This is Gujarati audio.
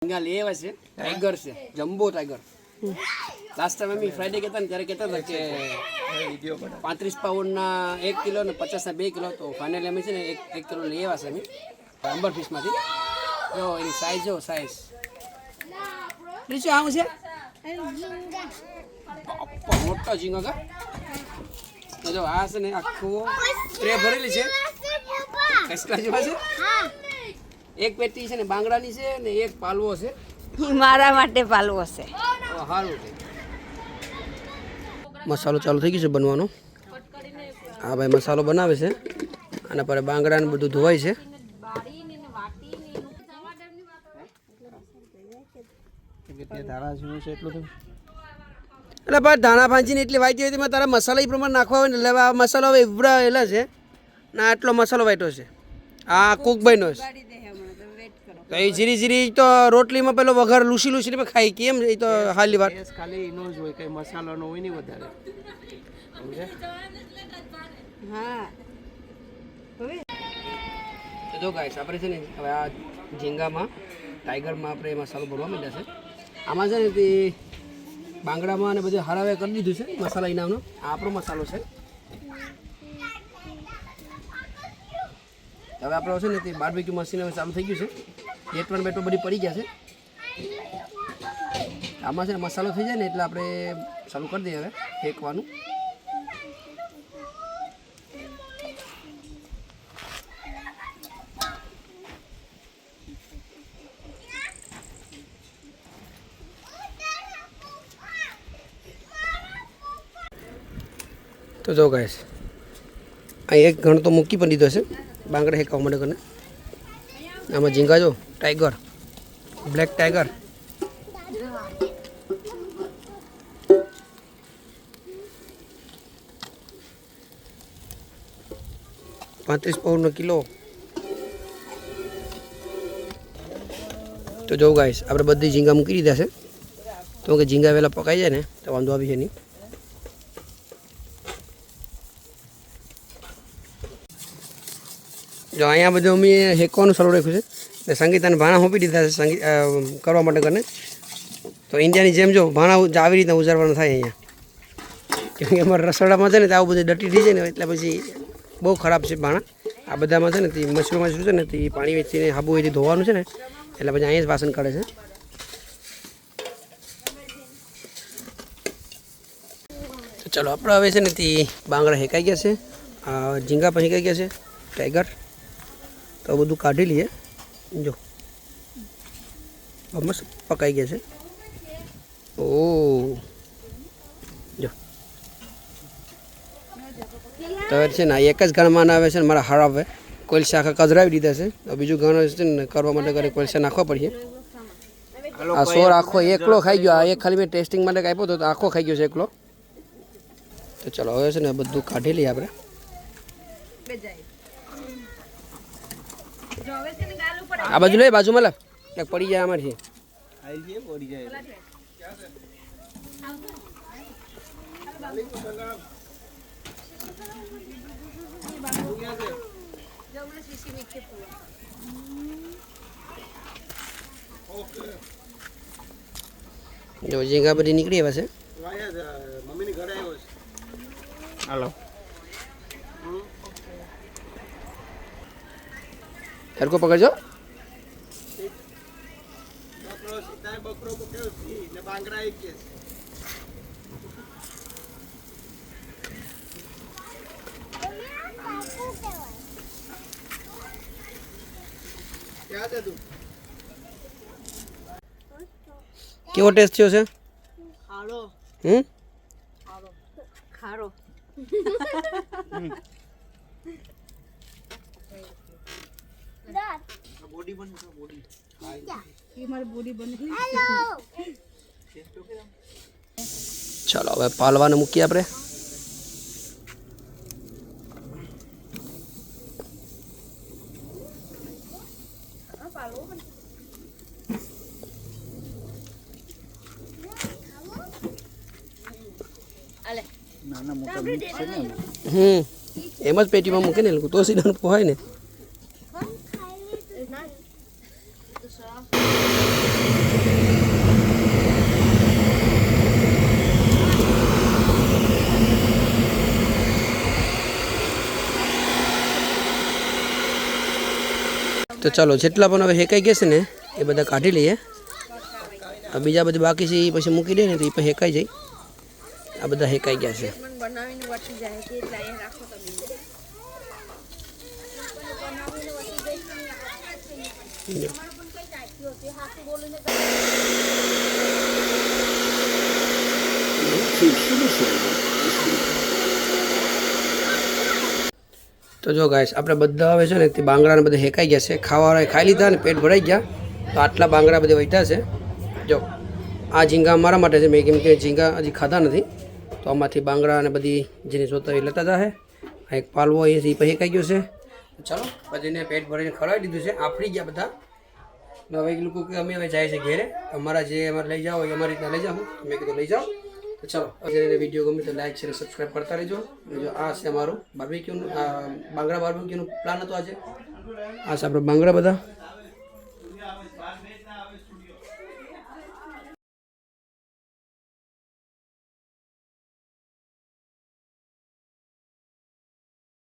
ઝીંગા લઈ આવ્યા છે ટાઈગર છે જમ્બો ટાઈગર લાસ્ટ ટાઈમ અમે ફ્રાઈડે કહેતા ને ત્યારે કહેતા હતા કે 35 પાઉન્ડના 1 કિલો ને 50ના 2 કિલો તો ફાઇનલી અમે છે ને 1 કિલો લઈ આવ્યા છે અમે અંબર ફિશમાંથી જો એની સાઈઝ જો સાઈઝ શું આવું છે મોટો ઝીંગો કા જો આ છે ને આખું ટ્રે ભરેલી છે કસલા જેવા છે એક પેટી છે ને બાંગડાની છે ને એક પાલવો છે મારા માટે પાલવો છે સારું છે મસાલો ચાલુ થઈ ગયો છે બનવાનો હા ભાઈ મસાલો બનાવે છે અને પર બાંગડા ને બધું ધોવાય છે એટલે ભાઈ ધાણા ભાંજીને એટલી વાઈટી હોય તેમાં તારા મસાલા એ પ્રમાણે નાખવા હોય ને એટલે આ મસાલો હવે એવડા એલા છે ને આટલો મસાલો વાટ્યો છે આ કુકભાઈનો છે તો એ જીરી જીરી તો રોટલીમાં પેલો વઘાર લૂસી લૂસીને ખાઈ કેમ એ તો હાલી વાત ખાલી એનો જ હોય કઈ મસાલો નો હોય નહીં વધારે હા તો જો ગાઈસ આપણે છે ને હવે આ ઝીંગામાં ટાઈગરમાં આપણે મસાલો ભરવા માંડ્યા છે આમાં છે ને તે બાંગડામાં અને બધું હરાવે કરી દીધું છે મસાલા ઇનામનો આ આપણો મસાલો છે હવે આપણો છે ને તે બાર્બીક્યુ મશીન હવે ચાલુ થઈ ગયું છે બેટવાન બેટો બધી પડી ગયા છે આમાં છે ને મસાલો થઈ જાય ને એટલે આપણે ચાલુ કરી દઈએ હવે ફેંકવાનું તો જો ગાઈસ અહીં એક ઘણ તો મૂકી પણ દીધો છે બાંગડા હેકાવા માટે કરીને આમાં ઝીંગા જો ટાઈગર બ્લેક ટાઈગર $35 પાઉન્ડનો કિલો તો જો ગાઈસ આપણે બધી ઝીંગા મૂકી દીધા છે તો કે ઝીંગા વહેલા પકાઈ જાય ને તો વાંધો આવી છે નહીં જો અહીંયા બધું અમે હેકવાનું ચાલુ રાખ્યું છે ને સંગીતાને ભાણા હોપી દીધા છે સંગીત કરવા માટે કરીને તો ઇન્ડિયાની જેમ જો ભાણા આવી રીતના ઉજારવાનું થાય અહીંયા કેમ કે અમારા રસોડામાં છે ને તો આવું બધું ડટી થઈ જાય ને એટલે પછી બહુ ખરાબ છે ભાણા આ બધામાં છે ને તે મશરૂમ છે ને તે પાણી વેચીને હાબુ વેચી ધોવાનું છે ને એટલે પછી અહીંયા જ વાસણ કાઢે છે તો ચાલો આપણે હવે છે ને તે બાંગડા હેકાઈ ગયા છે ઝીંગા પણ હેકાઈ ગયા છે ટાઈગર તો બધું કાઢી લઈએ જો મસ્ત પકાઈ ગયા છે ઓ જો તો છે ને એક જ ગણમાં આવે છે ને મારા હાર આવે કોલસા આખા કદરાવી દીધા છે તો બીજું ગણ છે ને કરવા માટે ઘરે કોલસા નાખવા પડશે આ સોર આખો એકલો ખાઈ ગયો આ એક ખાલી મેં ટેસ્ટિંગ માટે આપ્યો તો આખો ખાઈ ગયો છે એકલો તો ચલો હવે છે ને બધું કાઢી લઈએ આપણે આ બાજુ લે બાજુમાં લે ક્યાંક પડી જાય અમારથી જો ઝીંગા બધી નીકળી આવ્યા છે મમ્મીની ઘરે આવ્યો છે હાલો હરકો પકડજો બકરો પકડ્યો ને બાંગડા એક કે કેવો ટેસ્ટ થયો છે ખારો ખારો બોડી બન બોડી ये हमारी बॉडी बन गई ચાલો હવે પાલવાને મૂકીએ આપણે નાના મોટા મિક્સ છે ને એમ જ પેટીમાં મૂકે ને તો સીધા પોહાય ને તો ચાલો જેટલા પણ હવે હેકાઈ ગયા છે ને એ બધા કાઢી લઈએ. આ બીજા બધા બાકી છે એ પછી મૂકી દે ને તો એ પણ હેકાઈ જાય. આ બધા હેકાઈ ગયા છે. બનાવીને વટી જાય કે એટલે અહીંયા રાખો તમે. તો જો ગાઈસ આપણે બધા હવે છે ને તે બાંગડાને બધા હેકાઈ ગયા છે. ખાવાવાળા ખાઈ લીધા ને પેટ ભરાઈ ગયા. તો આટલા બાંગડા બધા વૈઠા છે. જો આ ઝીંગા અમારા માટે છે. મેં કેમ કે ઝીંગા હજી ખાધા નથી તો આમાંથી બાંગડા અને બધી જેની જોતા એ લેતા જશે. આ એક પાલવો અહીંયાથી પણ હેકાઈ ગયો છે. ચાલો બધીને પેટ ભરીને ખવડાવી દીધું છે. આફરી ગયા બધા. હવે એ લોકો કે અમે હવે જાય છે ઘેરે. અમારા જે અમારે લઈ જાઓ એ અમારી રીતના લઈ જાઓ. મેં કીધું લઈ જાઓ. તો ચાલો અત્યારે વિડીયો ગમે તો લાઈક શેર સબસ્ક્રાઈબ કરતા રહેજો. જો આ છે અમારું બાર્બીક્યુનું બાંગડા બાર્બીક્યુનું પ્લાન હતો આજે. આ છે આપણે બાંગડા બધા.